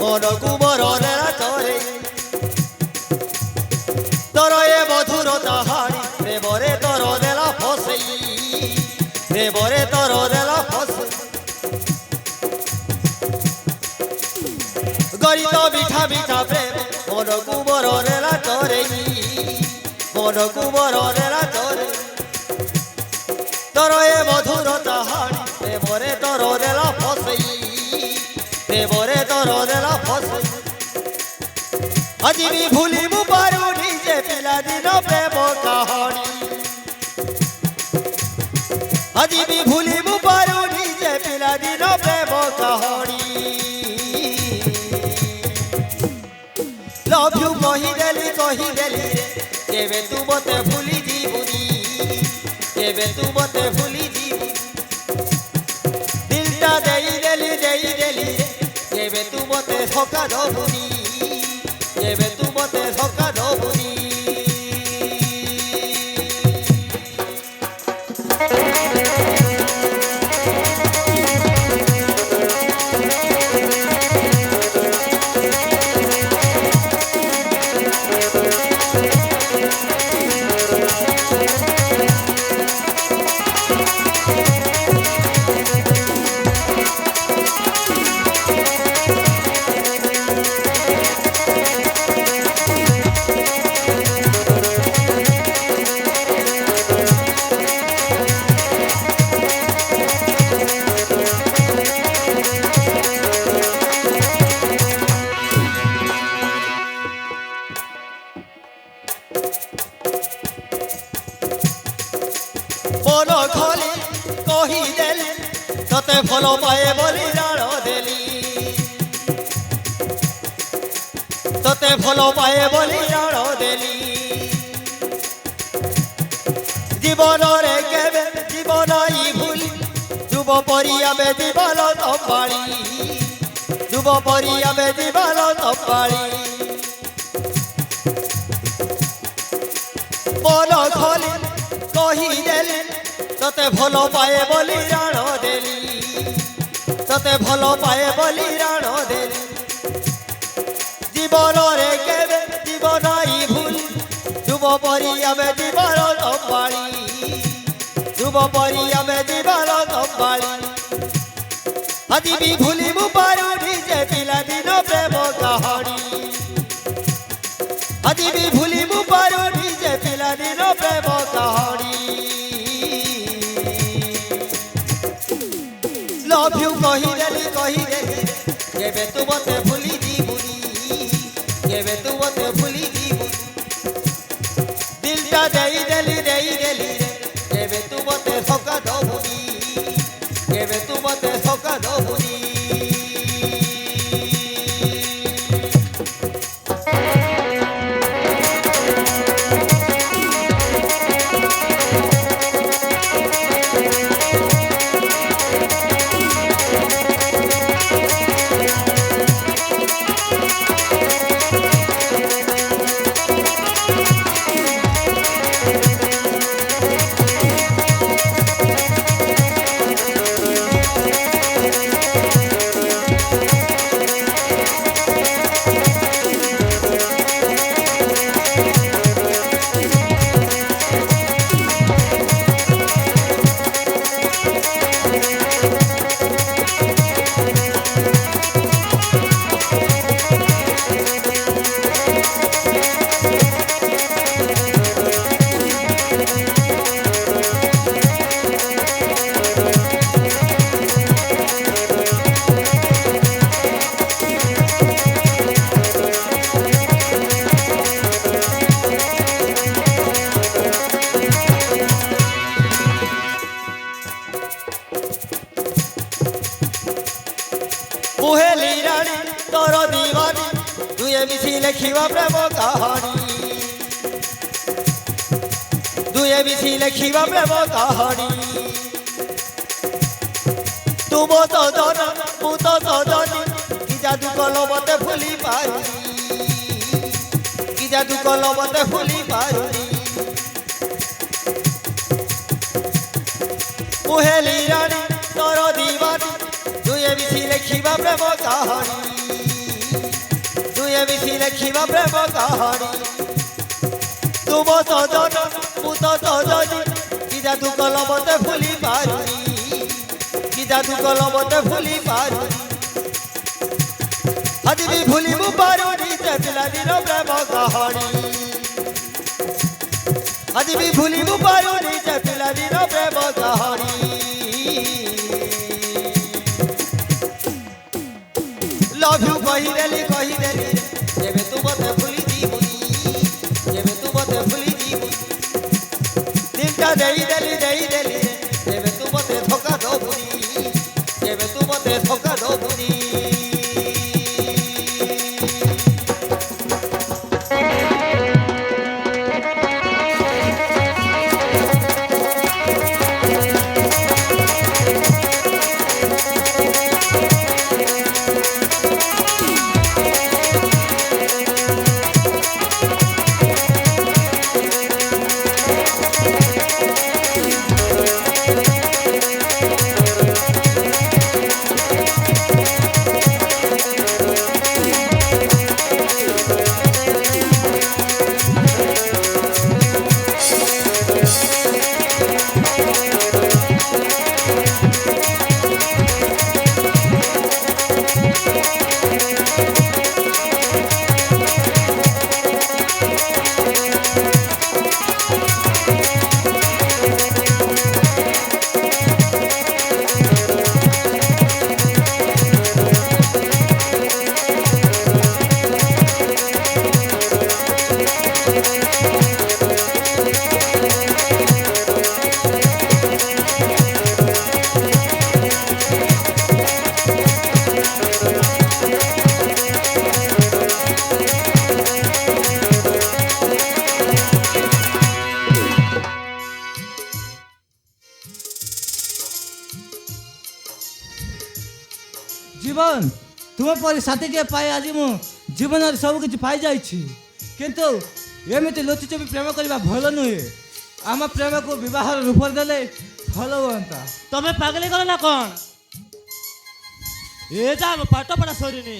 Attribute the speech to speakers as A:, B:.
A: মনকু বরণে চরে তোর এ মধুর তাহারি প্রেমরে তোর দেলা ফসেই প্রেমরে তোর দেলা ফসেই গরিত মিঠা মিঠা প্রেম মনকু বরণে চরে মনকু বরণে চরে তোর এ মধুর তাহারি প্রেমরে তোর দেলা ফসেই প্রেমরে তোর দেলা ফসেই আজি বি ভুলিবু পারুনি যে পিলাদিন প্রেম কাহানি আজি বি ভুলিবু পারুনি যে পিলাদিন প্রেম কাহানি লভ ইউ কহিদেলি রে কেবে তু মতে ভুলি ଯିବୁନି কেবে তু মতে ভুলি ଯିବୁ দিলটা দেইদেলি রে কেবে তু মতে ধোকা দবুনি কেবে তু মতে ধোকা দবুনি মন খোলি কহিদেলি তোতে ভাল পায়ে বলি রাণ দেলি তোতে ভাল পায়ে বলি রাণ দেলি জীবনরে কেবে জীবন ই ভুলি যুব পরিয়াবে জীবন তম্বাড়ি যুব পরিয়াবে জীবন তম্বাড়ি মন খোলি কহিদেলি তোতে ভাল পায়ে বলি রাণ দেলি তোতে ভাল পায়ে বলি রাণ দেলি জীবনরে কেবে জীবন ই ভুলি যুব পরিয়াবে জীবন তম্বাড়ি যুব পরিয়াবে জীবন তম্বাড়ি আজি বি ভুলিবু পারুনি যে পিলাদিন প্রেম কাহানি আজি বি ভুলিবু পারুনি যে পিলাদিন প্রেম কাহানি লভ ইউ কহিদেলি কেবে তু মতে ভুলি ଯିବୁନି কেবে তু মতে ভুলি ଯିବୁନି দিলটা দেইদেলি কেবে তু মতে ধোকা দবুনি কেবে তু মতে ধোকা দবুনি কুহেলি রানী তোর দিবানী দুয়ে মিশি লেখিবা প্রেম কাহানি দুয়ে মিশি লেখিবা প্রেম কাহানি তুম তো জন মু তো জনি কি জাদু কল মতে ভুলি পারি কি জাদু কল মতে ভুলি পারি কুহেলি রানী তোর দিবানী দুয়ে মিশি মিশি লেখিবা প্রেম কাহানি দুয়ে মিশি লেখিবা প্রেম কাহানি তুম সজন মু তো সজনী কি জাদু কল মতে ভুলি পারি কি জাদু কল মতে ভুলি পারি আজ বি ভুলিবু পারুনি সে পিলাদির প্রেম কাহানি আজ বি ভুলিবু পারুনি সে পিলাদির প্রেম কাহানি লভ ইউ কহিদেলি যেবে তু মতে ভুলি ଯିବୁ যেবে তু মতে ভুলি ଯିବୁ দিনটা ଦେଇদেলি যেবে তু মতে ধোকা দবুনি যেবে তু মতে ধোকা দবুনি
B: জীবন তোমার পরে সাথীকে পাই আজ মু জীবনের সবু কিছু পাই যাইছি কিন্তু এমিতি লুচিচুপি প্রেম করা ভাল নুহে আম প্রেমକୁ বিবাহর রূপ দেলে ভাল হুঁতা
C: ତମେ ପାଗଳି ଗଲ ନା କଣ ଏ ଯା ପାଠ ପଢା ସରିନି